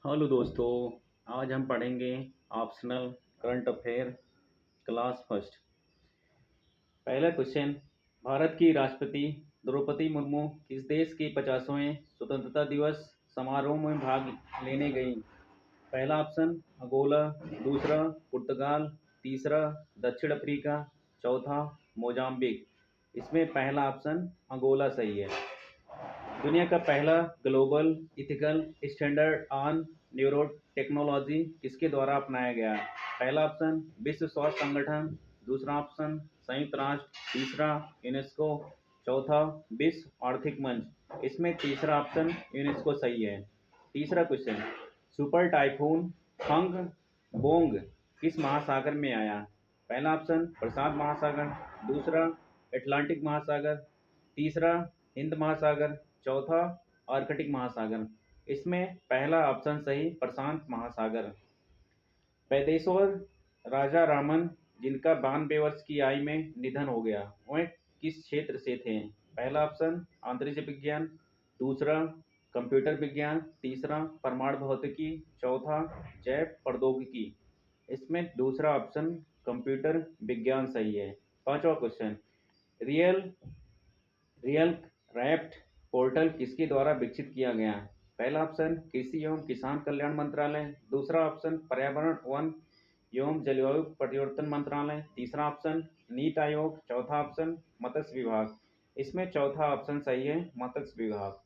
Hello दोस्तों। आज हम पढ़ेंगे optional current affair class first. पहला क्वेश्चन, भारत की राष्ट्रपति द्रौपदी मुर्मू किस देश के 50वें स्वतंत्रता दिवस समारोह में भाग लेने गई? पहला ऑप्शन अंगोला, दूसरा पुर्तगाल, तीसरा दक्षिण अफ्रीका, चौथा मोजाम्बिक। इसमें पहला ऑप्शन अंगोला सही है। दुनिया का पहला global ethical standard on neuro technology किसके द्वारा अपनाया गया? पहला ऑप्शन विश्व स्वास्थ्य संगठन, दूसरा ऑप्शन संयुक्त राष्ट्र, तीसरा यूनेस्को, चौथा विश्व आर्थिक मंच। इसमें तीसरा ऑप्शन यूनेस्को सही है। तीसरा क्वेश्चन, सुपर टाइफून फंग बोंग किस महासागर में आया? पहला ऑप्शन प्रशांत महासागर, दूसरा अटलांटिक महासागर, तीसरा हिंद महासागर, चौथा आर्कटिक महासागर। इसमें पहला ऑप्शन सही, प्रशांत महासागर। पेदेश्वर राजा रामन जिनका 92 वर्ष की आयु में निधन हो गया, वह किस क्षेत्र से थे? पहला ऑप्शन अंतरिक्ष विज्ञान, दूसरा कंप्यूटर विज्ञान, तीसरा परमाणु भौतिकी, चौथा जैव प्रौद्योगिकी। इसमें दूसरा ऑप्शन कंप्यूटर विज्ञान सही है। पांचवा question, real real wrapped portal किसके द्वारा विकसित किया गया? पहला ऑप्शन कृषि एवं किसान कल्याण मंत्रालय, दूसरा ऑप्शन पर्यावरण वन एवं जलवायु परिवर्तन मंत्रालय, तीसरा ऑप्शन नीति आयोग, चौथा ऑप्शन मत्स्य विभाग। इसमें चौथा ऑप्शन सही है, मत्स्य विभाग।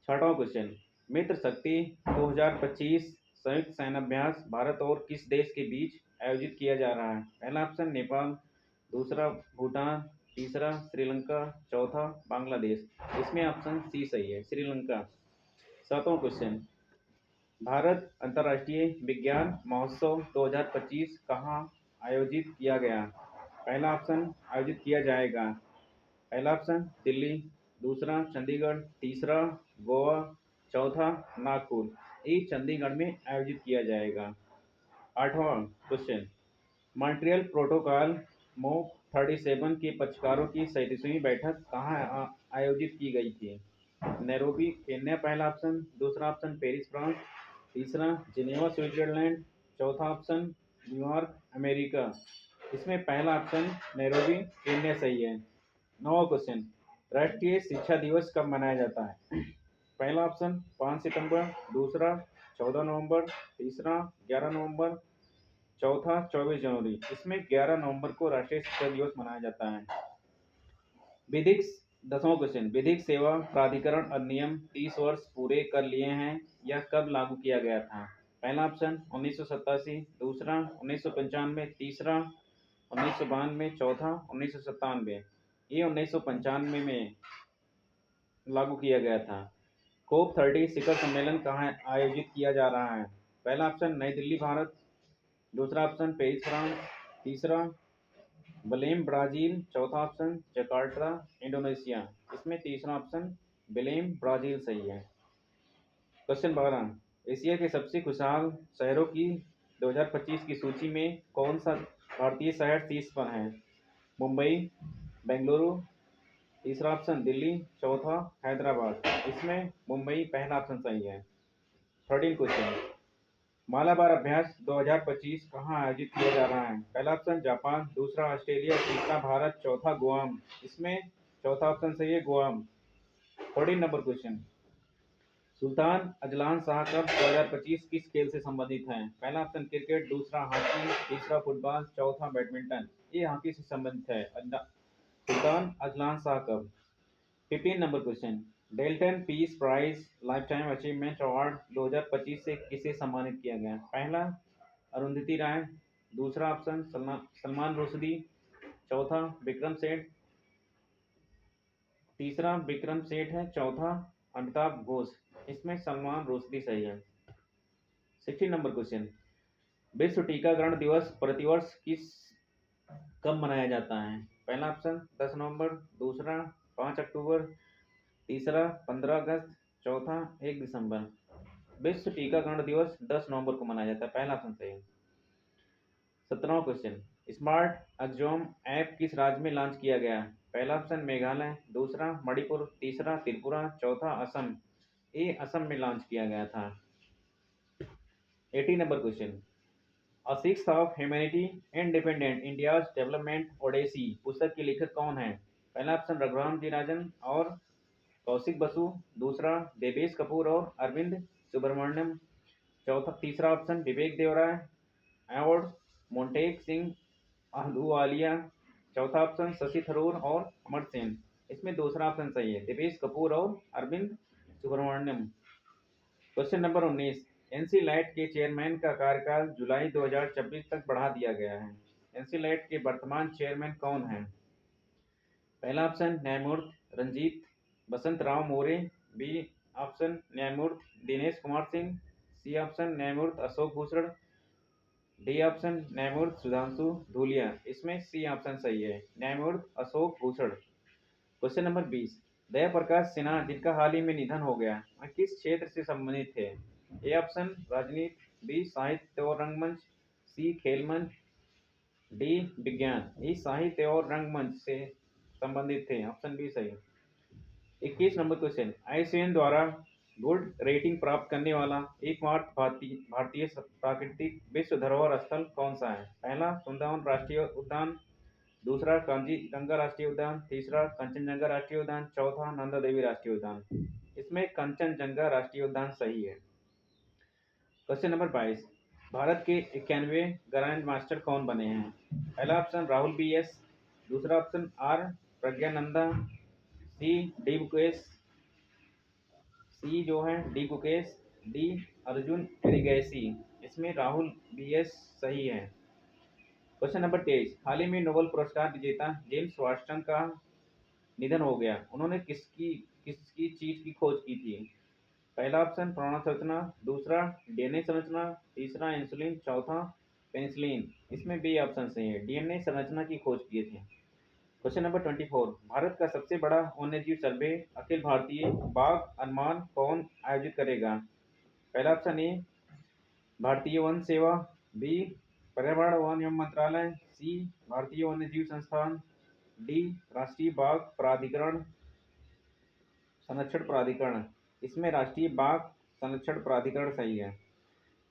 छठवां क्वेश्चन, मित्र शक्ति 2025 संयुक्त सैन्याभ्यास भारत और किस देश के बीच आयोजित किया जा रहा है? पहला ऑप्शन नेपाल, दूसरा भूटान, तीसरा श्रीलंका, चौथा बांग्लादेश। इसमें ऑप्शन सी सही है, श्रीलंका। सातवां क्वेश्चन, भारत अंतर्राष्ट्रीय विज्ञान महोत्सव 2025 कहाँ आयोजित किया गया? पहला ऑप्शन आयोजित किया जाएगा, पहला ऑप्शन दिल्ली, दूसरा चंडीगढ़, तीसरा गोवा, चौथा नागपुर। ये चंडीगढ़ में आयोजित किया जाएगा। आठवां क्वेश्चन, मॉन्ट्रियल प्रोटोकॉल मोक 37 के पक्षकारों की 37वीं बैठक कहाँ आयोजित की गई थी? नैरोबी केन्या पहला ऑप्शन, दूसरा ऑप्शन पेरिस फ्रांस, तीसरा जिनेवा स्विट्जरलैंड, चौथा ऑप्शन न्यूयॉर्क अमेरिका। इसमें पहला ऑप्शन नैरोबी केन्या सही है। नौवां क्वेश्चन, राष्ट्रीय शिक्षा दिवस कब मनाया जाता है? पहला ऑप्शन 5 सितंबर, दूसरा 14 नवंबर, तीसरा 11 नवंबर, चौथा 24 जनवरी। इसमें 11 नवंबर को राष्ट्रीय शिक्षा दिवस मनाया जाता है। विधिक 10वां क्वेश्चन, विधिक सेवा प्राधिकरण अधिनियम 30 वर्ष पूरे कर लिए हैं, यह कब लागू किया गया था? पहला ऑप्शन 1987, दूसरा 1995, तीसरा 1992, चौथा 1997। ये 1995 में लागू किया गया था। कोप 30 शिखर सम्मेलन कहाँ आयोजित किया जा रहा है? पहला ऑप्शन नई दिल्ली भारत, दूसरा ऑप्शन पेरिस फ्रांस, तीसरा बेलेम ब्राजील, चौथा ऑप्शन जकार्ता इंडोनेशिया। इसमें तीसरा ऑप्शन बेलेम ब्राजील सही है। क्वेश्चन 12, एशिया के सबसे खुशहाल शहरों की 2025 की सूची में कौन सा भारतीय शहर शीर्ष पर है? मुंबई, बेंगलुरु, तीसरा ऑप्शन दिल्ली, चौथा हैदराबाद। इसमें मुंबई पहला ऑप्शन सही है। 13 क्वेश्चन, मालाबार अभ्यास 2025 कहाँ आयोजित किया जा रहा है? पहला ऑप्शन जापान, दूसरा ऑस्ट्रेलिया, तीसरा भारत, चौथा गुआम। इसमें चौथा ऑप्शन सही है, Guam. 14 number question, Sultan Azlan Shah cup 2025 किस खेल से संबंधित है? पहला ऑप्शन क्रिकेट, दूसरा हॉकी, तीसरा फुटबॉल, चौथा बैडमिंटन। ये हॉकी से संबंधित है, Sultan Azlan Shah cup. 15 number question, Delton peace prize lifetime achievement award 2025 से किसे सम्मानित किया गया? पहला अरुंधति राय, दूसरा ऑप्शन सलमान रुश्दी, चौथा विक्रम सेठ, तीसरा विक्रम सेठ है, चौथा अमिताभ घोष। इसमें सलमान रुश्दी सही है। 16 नंबर क्वेश्चन, विश्व टीकाकरण दिवस प्रतिवर्ष कब मनाया जाता है? पहला ऑप्शन 10 नवंबर, दूसरा 5 अक्टूबर, तीसरा 15 अगस्त, चौथा 1 दिसंबर। विश्व टीकाकरण दिवस 10 नवंबर को मनाया जाता है, पहला ऑप्शन सही है। 17वां क्वेश्चन, स्मार्ट एक्सोम ऐप किस राज्य में लॉन्च किया गया? पहला ऑप्शन मेघालय, दूसरा मणिपुर, तीसरा त्रिपुरा, चौथा असम। ये असम में लॉन्च किया गया था। 80 number question, a six of humanity independent India's development Odyssey पुस्तक के लेखक कौन है? पहला ऑप्शन रघुराम जी राजन और कौशिक बसु, दूसरा देवेश कपूर और अरविंद सुब्रमण्यम, चौथा तीसरा ऑप्शन विवेक देवराय और मोंटेक सिंह अहलूवालिया, चौथा ऑप्शन शशि थरूर और अमर सेन। इसमें दूसरा ऑप्शन सही है, देवेश कपूर और अरविंद सुब्रमण्यम। क्वेश्चन नंबर 19, एनसीलैट के चेयरमैन का कार्यकाल जुलाई 2026 तक बढ़ा दिया गया है। एनसीलैट के वर्तमान चेयरमैन कौन है? पहला ऑप्शन न्यायमूर्ति रंजीत बसंत राव मोरे, बी ऑप्शन न्यायमूर्ति दिनेश कुमार सिंह, सी ऑप्शन न्यायमूर्ति अशोक भूषण, डी ऑप्शन न्यायमूर्ति सुधांशु धूलिया। इसमें सी ऑप्शन सही है, न्यायमूर्ति अशोक भूषण। क्वेश्चन नंबर 20, जयप्रकाश सिन्हा जिनका हाल ही में निधन हो गया, वह किस क्षेत्र से संबंधित थे? ए ऑप्शन राजनीति, बी साहित्य और रंगमंच, सी खेल मंच, डी विज्ञान। ई साहित्य और रंगमंच से संबंधित थे, ऑप्शन बी सही। 21 नंबर क्वेश्चन, आईसीएन द्वारा गुड रेटिंग प्राप्त करने वाला एकमात्र भारतीय प्राकृतिक विश्व धरोहर स्थल कौन सा है? पहला सुंदरवन राष्ट्रीय उद्यान, दूसरा कांजीरंगा राष्ट्रीय उद्यान, तीसरा कंचनजंगा राष्ट्रीय उद्यान, चौथा नंदा देवी राष्ट्रीय उद्यान। इसमें कंचनजंगा राष्ट्रीय उद्यान सही है। क्वेश्चन नंबर 22, भारत के 91वें ग्रैंड मास्टर कौन बने हैं? पहला ऑप्शन राहुल BS, दूसरा option R Praggnanandhaa, C D Gukesh, C जो है डी गुकेश, डी अर्जुन एरिगैसी। इसमें राहुल BS सही है। क्वेश्चन नंबर 23, हाल ही में नोबेल पुरस्कार विजेता जेम्स वाटसन का निधन हो गया, उन्होंने किसकी किसकी चीज की खोज की थी? पहला ऑप्शन प्राण संरचना, दूसरा डीएनए संरचना, तीसरा इंसुलिन, चौथा पेनिसिलिन। इसमें बी ऑप्शन सही है, डीएनए संरचना की खोज किए थे। क्वेश्चन नंबर 24, भारत का सबसे बड़ा वन्यजीव सर्वे अखिल भारतीय बाघ अनुमान कौन आयोजित करेगा? पहला ऑप्शन ए भारतीय वन सेवा, बी पर्यावरण वन एवं मंत्रालय, सी भारतीय वन्यजीव संस्थान, डी राष्ट्रीय बाघ प्राधिकरण संरक्षण प्राधिकरण। इसमें राष्ट्रीय बाघ संरक्षण प्राधिकरण सही है।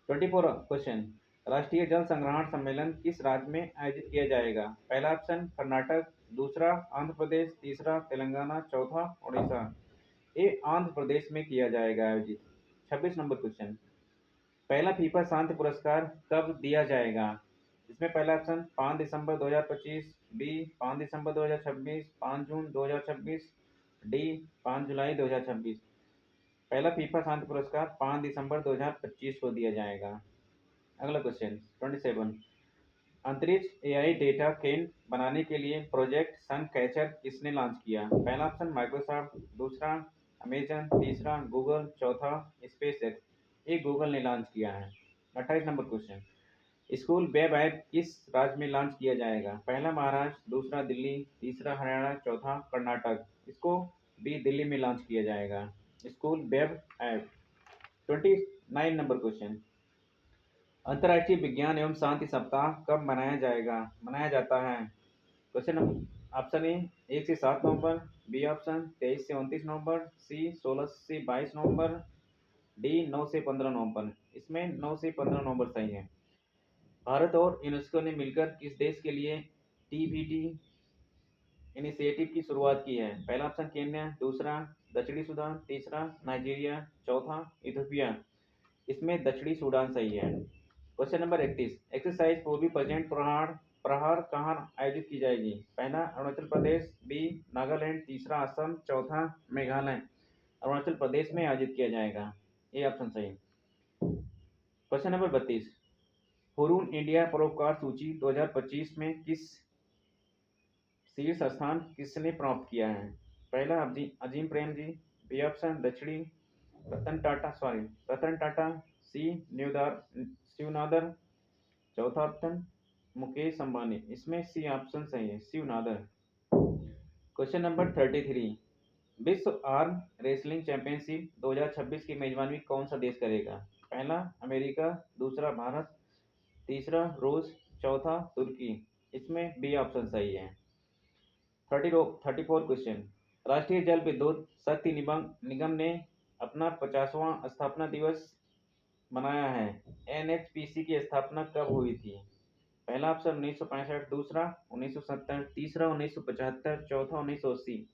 24 क्वेश्चन, राष्ट्रीय जल संग्रहण सम्मेलन किस राज्य में आयोजित किया जाएगा? पहला ऑप्शन कर्नाटक, दूसरा आंध्र प्रदेश, तीसरा तेलंगाना, चौथा उड़ीसा। ये आंध्र प्रदेश में किया जाएगा आयोजित। 26 नंबर क्वेश्चन, पहला फीफा शांति पुरस्कार कब दिया जाएगा? इसमें पहला ऑप्शन 5 दिसंबर 2025, बी 5 दिसंबर 2026, 5 जून 2026, डी 5 जुलाई 2026। पहला फीफा शांति पुरस्कार 5 दिसंबर 2025 को दिया जाएगा। अगला क्वेश्चन 27, अंतरिक्ष AI डेटा केंद्र बनाने के लिए प्रोजेक्ट सन कैचर किसने लॉन्च किया? पहला ऑप्शन माइक्रोसॉफ्ट, दूसरा अमेजन, तीसरा गूगल, चौथा स्पेसएक्स। ये गूगल ने लॉन्च किया है। 28 number question, school web app किस राज्य में लॉन्च किया जाएगा? पहला महाराष्ट्र, दूसरा दिल्ली, तीसरा हरियाणा, चौथा कर्नाटक। इसको भी दिल्ली में लॉन्च किया जाएगा school web app. 29 number question, अंतर्राष्ट्रीय विज्ञान एवं शांति सप्ताह कब मनाया जाता है? क्वेश्चन ऑप्शन ए 1 से 7 नवंबर, बी ऑप्शन 23 से 29 नवंबर, सी 16 से 22 नवंबर, डी 9 से 15 नवंबर। इसमें 9 से 15 नवंबर सही है। भारत और यूनेस्को ने मिलकर किस देश के लिए TBT इनिशिएटिव की शुरुआत की है? पहला ऑप्शन केन्या, दूसरा दक्षिणी सूडान, तीसरा नाइजीरिया, चौथा इथियोपिया। इसमें दक्षिणी सूडान सही है। क्वेश्चन नंबर 31, एक्सरसाइज पूर्वी पजेंट प्रहार कहाँ आयोजित की जाएगी? पहला अरुणाचल प्रदेश, बी नागालैंड, तीसरा असम, चौथा मेघालय। अरुणाचल प्रदेश में आयोजित किया जाएगा, ये ऑप्शन सही। क्वेश्चन नंबर 32, हुरून इंडिया परोपकार सूची 2025 में किस शीर्ष स्थान किसने प्राप्त किया है? पहला अजीम प्रेम जी, बी ऑप्शन दक्षिणी रतन टाटा, सी शिवनादर, चौथा ऑप्शन मुकेश अंबानी। इसमें सी ऑप्शन सही है, शिवनादर। क्वेश्चन नंबर 33, विश्व आर्म रेसलिंग चैंपियनशिप 2026 की मेजबानी कौन सा देश करेगा? पहला अमेरिका, दूसरा भारत, तीसरा रूस, चौथा तुर्की। इसमें बी ऑप्शन सही है। 34 क्वेश्चन, राष्ट्रीय जल विद्युत शक्ति निगम ने अपना 50वां स्थापना दिवस बनाया है? एनएचपीसी की स्थापना कब हुई थी? पहला ऑप्शन 1965, दूसरा 1970, तीसरा 1975, चौथा 1980।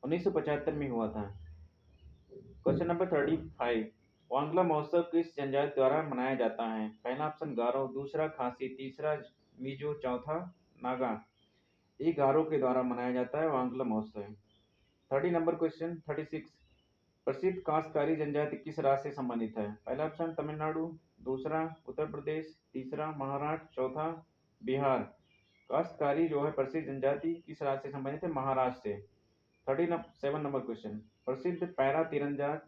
1975 में हुआ था। क्वेश्चन नंबर 35, वांगला महोत्सव किस जनजाति द्वारा मनाया जाता है? पहला ऑप्शन गारो, दूसरा खासी, तीसरा मिजो, चौथा नागा। ये गारो के द्वारा मनाया जाता है वांगला महोत्सव। 30 नंबर क्वेश्चन 36, प्रसिद्ध काश्तकारी जनजाति किस राज्य से संबंधित है? पहला ऑप्शन तमिलनाडु, दूसरा उत्तर प्रदेश, तीसरा महाराष्ट्र, चौथा बिहार। काश्तकारी जो है प्रसिद्ध जनजाति किस राज्य से संबंधित है? महाराष्ट्र से। 37 नंबर क्वेश्चन, प्रसिद्ध पैरा तीरंदाज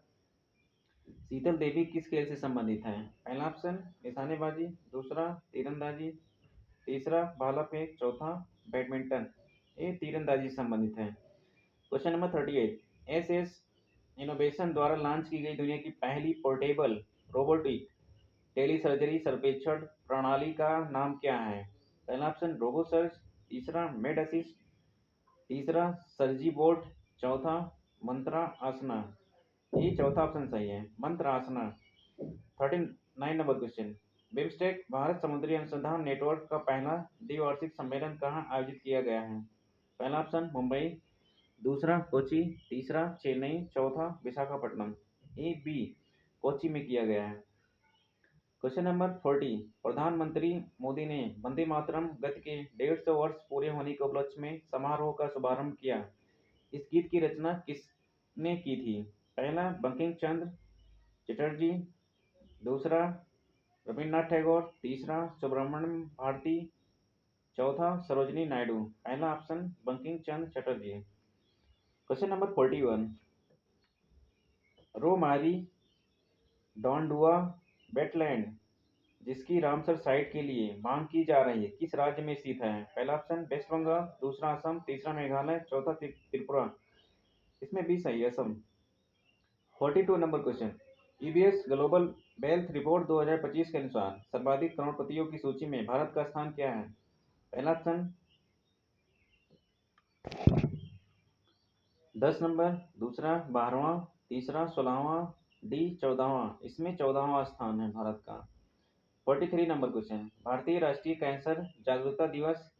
शीतल देवी किस खेल से संबंधित है? पहला ऑप्शन निशानेबाजी, दूसरा तीरंदाजी, तीसरा भाला फेंक, चौथा बैडमिंटन। ये तीरंदाजी से संबंधित है। क्वेश्चन नंबर 38, एस इनोवेशन द्वारा लॉन्च की गई दुनिया की पहली पोर्टेबल रोबोटिक टेली सर्जरी सर्वेक्षण प्रणाली का नाम क्या है? पहला ऑप्शन रोबोसर्ज, तीसरा मेड असिस्ट, तीसरा सर्जी बोट, चौथा मंत्रा आसना। ये चौथा ऑप्शन सही है, मंत्र आसना। 39 नंबर क्वेश्चन, बिमस्टेक भारत समुद्री अनुसंधान नेटवर्क का पहला द्विवार्षिक सम्मेलन कहाँ आयोजित किया गया है? पहला ऑप्शन मुंबई, दूसरा कोची, तीसरा चेन्नई, चौथा विशाखापट्टनम। ए बी कोची में किया गया है। क्वेश्चन नंबर 40, प्रधानमंत्री मोदी ने वंदे मातरम गीत के 150 वर्ष पूरे होने के उपलक्ष्य में समारोह का शुभारंभ किया। इस गीत की रचना किसने की थी? पहला बंकिम चंद्र चटर्जी, दूसरा रविन्द्रनाथ टैगोर, तीसरा सुब्रमण्यम भारती, चौथा सरोजनी नायडू। पहला option Bankim Chandra Chatterjee. Question number 41, रोमारी डॉन्डुआ wetland जिसकी रामसर साइट के लिए मांग की जा रही है किस राज्य में स्थित है? पहला ऑप्शन वेस्ट बंगाल, दूसरा असम, तीसरा मेघालय, चौथा त्रिपुरा। इसमें भी सही है Assam. 42 number question, EBS global wealth report 2025 के अनुसार सर्वाधिक करोड़पतियों की सूची में भारत का स्थान क्या है? पहला ऑप्शन 10 नंबर, दूसरा 12वां, तीसरा 16वां, डी 14वां। इसमें 14वां स्थान है भारत का। 43 नंबर क्वेश्चन, भारतीय राष्ट्रीय कैंसर जागरूकता दिवस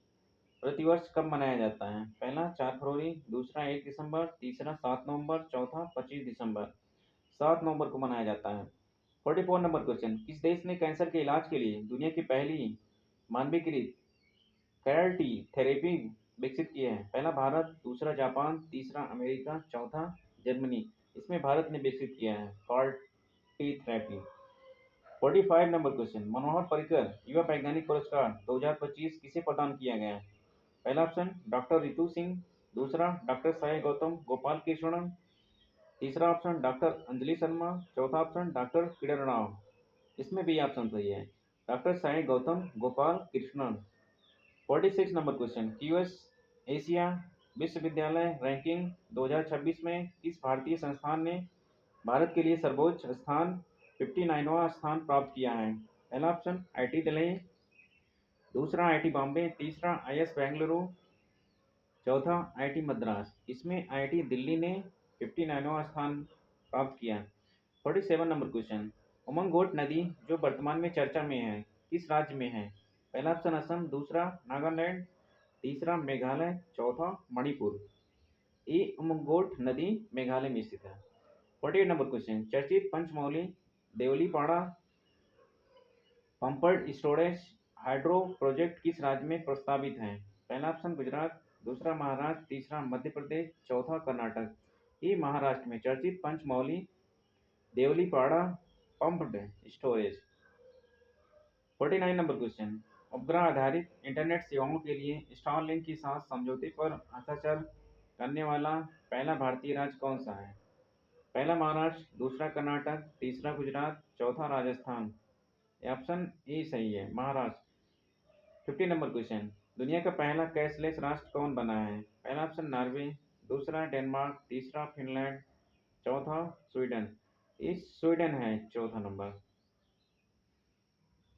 प्रतिवर्ष कब मनाया जाता है? पहला 4 फरवरी, दूसरा 1 दिसंबर, तीसरा 7 नवंबर, चौथा 25 दिसंबर। 7 नवंबर को मनाया जाता है। 44 नंबर क्वेश्चन, किस देश ने कैंसर के इलाज के लिए दुनिया की पहली मानवीकृत कैर-टी थेरेपी विकसित की है? पहला भारत, दूसरा जापान, तीसरा अमेरिका, चौथा जर्मनी। इसमें भारत ने विकसित किया है कैर-टी therapy. 45 number question, Manohar Parrikar युवा वैज्ञानिक पुरस्कार 2025 किसे प्रदान किया गया? पहला ऑप्शन डॉक्टर रितु सिंह, दूसरा डॉक्टर साई गौतम गोपाल कृष्णन, तीसरा ऑप्शन डॉक्टर अंजलि शर्मा, चौथा ऑप्शन डॉक्टर किरण राव। इसमें भी ऑप्शन सही है, doctor Sai Gautam Gopal Krishnan. 46 number question, QS Asia विश्वविद्यालय रैंकिंग 2026 में किस भारतीय संस्थान ने भारत के लिए सर्वोच्च स्थान 59वां स्थान प्राप्त किया है? पहला ऑप्शन आईटी दिल्ली, दूसरा आईटी बॉम्बे, तीसरा आईएस बेंगलुरु, चौथा आईटी मद्रास। इसमें आईटी दिल्ली ने 59वां स्थान प्राप्त किया। 47 नंबर क्वेश्चन, उमंग घोट नदी जो वर्तमान में चर्चा में है किस राज्य में है? पहला ऑप्शन असम, दूसरा नागालैंड, तीसरा मेघालय, चौथा मणिपुर। ये उमंगोट नदी मेघालय में स्थित है। 48 नंबर क्वेश्चन, चर्चित पंचमौली देवलीपाड़ा पंप्ड स्टोरेज हाइड्रो प्रोजेक्ट किस राज्य में प्रस्तावित है? पहला ऑप्शन गुजरात, दूसरा महाराष्ट्र, तीसरा मध्य प्रदेश, चौथा कर्नाटक। ये महाराष्ट्र में चर्चित पंचमौली देवलीपाड़ा पंप्ड स्टोरेज। 49 नंबर क्वेश्चन, उपग्रह आधारित इंटरनेट सेवाओं के लिए स्टारलिंक के साथ समझौते पर हस्ताक्षर करने वाला पहला भारतीय राज्य कौन सा है? पहला महाराष्ट्र, दूसरा कर्नाटक, तीसरा गुजरात, चौथा राजस्थान। ऑप्शन ए सही है, महाराष्ट्र। 50 नंबर क्वेश्चन, दुनिया का पहला कैशलेस राष्ट्र कौन बना है? पहला ऑप्शन नॉर्वे, दूसरा डेनमार्क, तीसरा फिनलैंड, चौथा स्वीडन। इस स्वीडन है चौथा नंबर।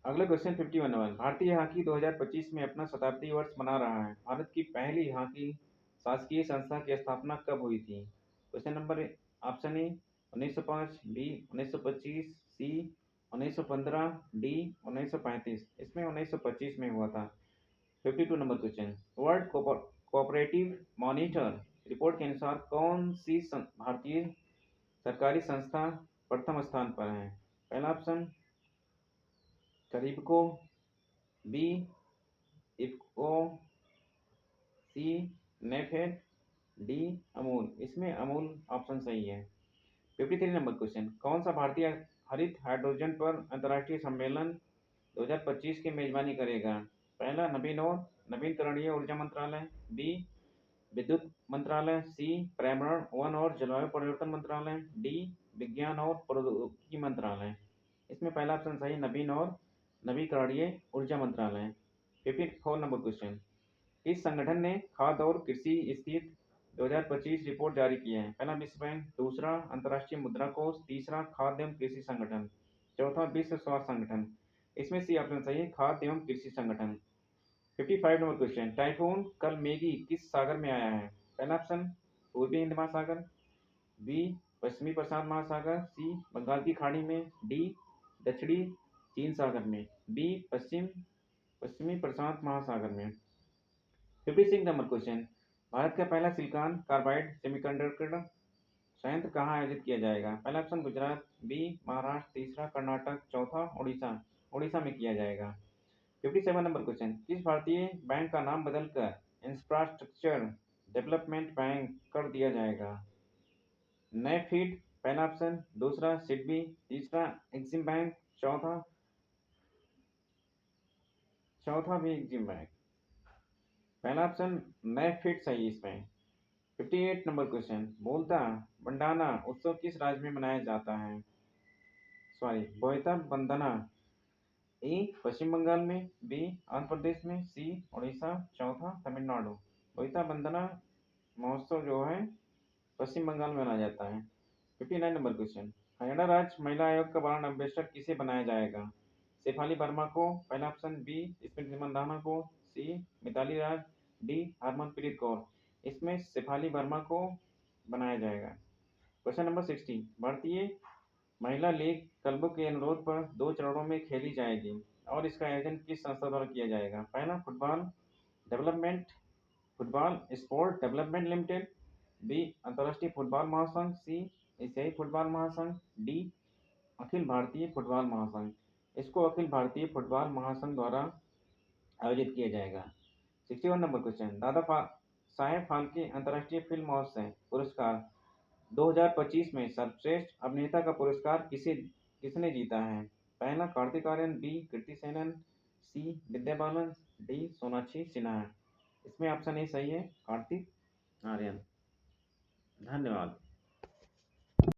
अगला क्वेश्चन 51 नंबर, भारतीय हॉकी 2025 में अपना शताब्दी वर्ष मना रहा है। भारत की पहली हॉकी शासकीय संस्था की स्थापना कब हुई थी? Question number option A 1905, B 1925, C 1915, D 1935, इसमें 1925 में हुआ था। 52 नंबर क्वेश्चन, वर्ल्ड कोऑपरेटिव मॉनिटर रिपोर्ट के अनुसार कौन सी भारतीय सरकारी संस्था प्रथम स्थान पर है? पहला ऑप्शन करीबको, बी इफको, सी नेफेड, डी अमूल। इसमें अमूल ऑप्शन सही है। 53 नंबर क्वेश्चन, कौन सा भारतीय हरित हाइड्रोजन पर अंतर्राष्ट्रीय सम्मेलन 2025 की मेजबानी करेगा? पहला नवीनकरणीय ऊर्जा मंत्रालय, बी विद्युत मंत्रालय, सी पर्यावरण वन और जलवायु परिवर्तन मंत्रालय, डी विज्ञान और प्रौद्योगिकी मंत्रालय। इसमें पहला ऑप्शन सही, नवीन और नवीकरणीय ऊर्जा मंत्रालय। 54 नंबर क्वेश्चन, किस संगठन ने खाद्य और कृषि स्थिति 2025 रिपोर्ट जारी की है? पहला विश्व बैंक, दूसरा अंतर्राष्ट्रीय मुद्रा कोष, तीसरा खाद्य एवं कृषि संगठन, चौथा विश्व स्वास्थ्य संगठन। इसमें सी ऑप्शन सही है, खाद्य एवं कृषि संगठन। 55 नंबर क्वेश्चन, टाइफून कल मेगी किस सागर में आया है? पहला ऑप्शन पूर्वी हिंद महासागर, बी पश्चिमी प्रशांत महासागर, सी बंगाल की खाड़ी में, डी दक्षिणी चीन सागर में, बी पश्चिमी प्रशांत महासागर में। 56 नंबर क्वेश्चन, भारत का पहला सिलिकॉन कार्बाइड सेमीकंडक्टर संयंत्र कहाँ आयोजित किया जाएगा? पहला ऑप्शन गुजरात, बी महाराष्ट्र, तीसरा कर्नाटक, चौथा उड़ीसा में किया जाएगा। 57 नंबर क्वेश्चन, किस भारतीय बैंक का नाम बदलकर इंफ्रास्ट्रक्चर डेवलपमेंट बैंक कर दिया जाएगा? नेफीड पहला ऑप्शन, दूसरा सिडबी, तीसरा एक्सिम बैंक, चौथा भी एक्सिम बैंक। पहला ऑप्शन नेफीड सही इसमें। 58 नंबर क्वेश्चन, बोलता बंडाना उत्सव किस राज्य में मनाया जाता है? बोयता बंदना, ए पश्चिम बंगाल में, बी आंध्र प्रदेश में, सी उड़ीसा, चौथा तमिलनाडु। बोयता बंदना महोत्सव जो है पश्चिम बंगाल में मनाया जाता है। 59 नंबर क्वेश्चन, हरियाणा राज्य महिला आयोग का ब्रांड एम्बेसडर किसे बनाया जाएगा? शेफाली वर्मा को, पहला ऑप्शन, बी स्मृति मंदाना को, सी मिताली राज, डी हरमनप्रीत कौर। इसमें शेफाली वर्मा को बनाया जाएगा। क्वेश्चन नंबर 60, भारतीय महिला लीग क्लबों के अनुरोध पर 2 चरणों में खेली जाएगी और इसका आयोजन किस संस्था द्वारा किया जाएगा? पहला football sport development limited, B अंतर्राष्ट्रीय फुटबॉल महासंघ, सी एशियाई फुटबॉल महासंघ, डी अखिल भारतीय फुटबॉल महासंघ। इसको अखिल भारतीय फुटबॉल महासंघ द्वारा आयोजित किया जाएगा। 61 नंबर क्वेश्चन, दादा साहेब फाल्के अंतर्राष्ट्रीय फिल्म महोत्सव पुरस्कार 2025 में सर्वश्रेष्ठ अभिनेता का पुरस्कार किसने जीता है? पहला कार्तिक आर्यन, बी कृति सेनन, सी विद्या बालन, डी सोनाक्षी सिन्हा। इसमें ऑप्शन ए सही है, कार्तिक आर्यन। धन्यवाद।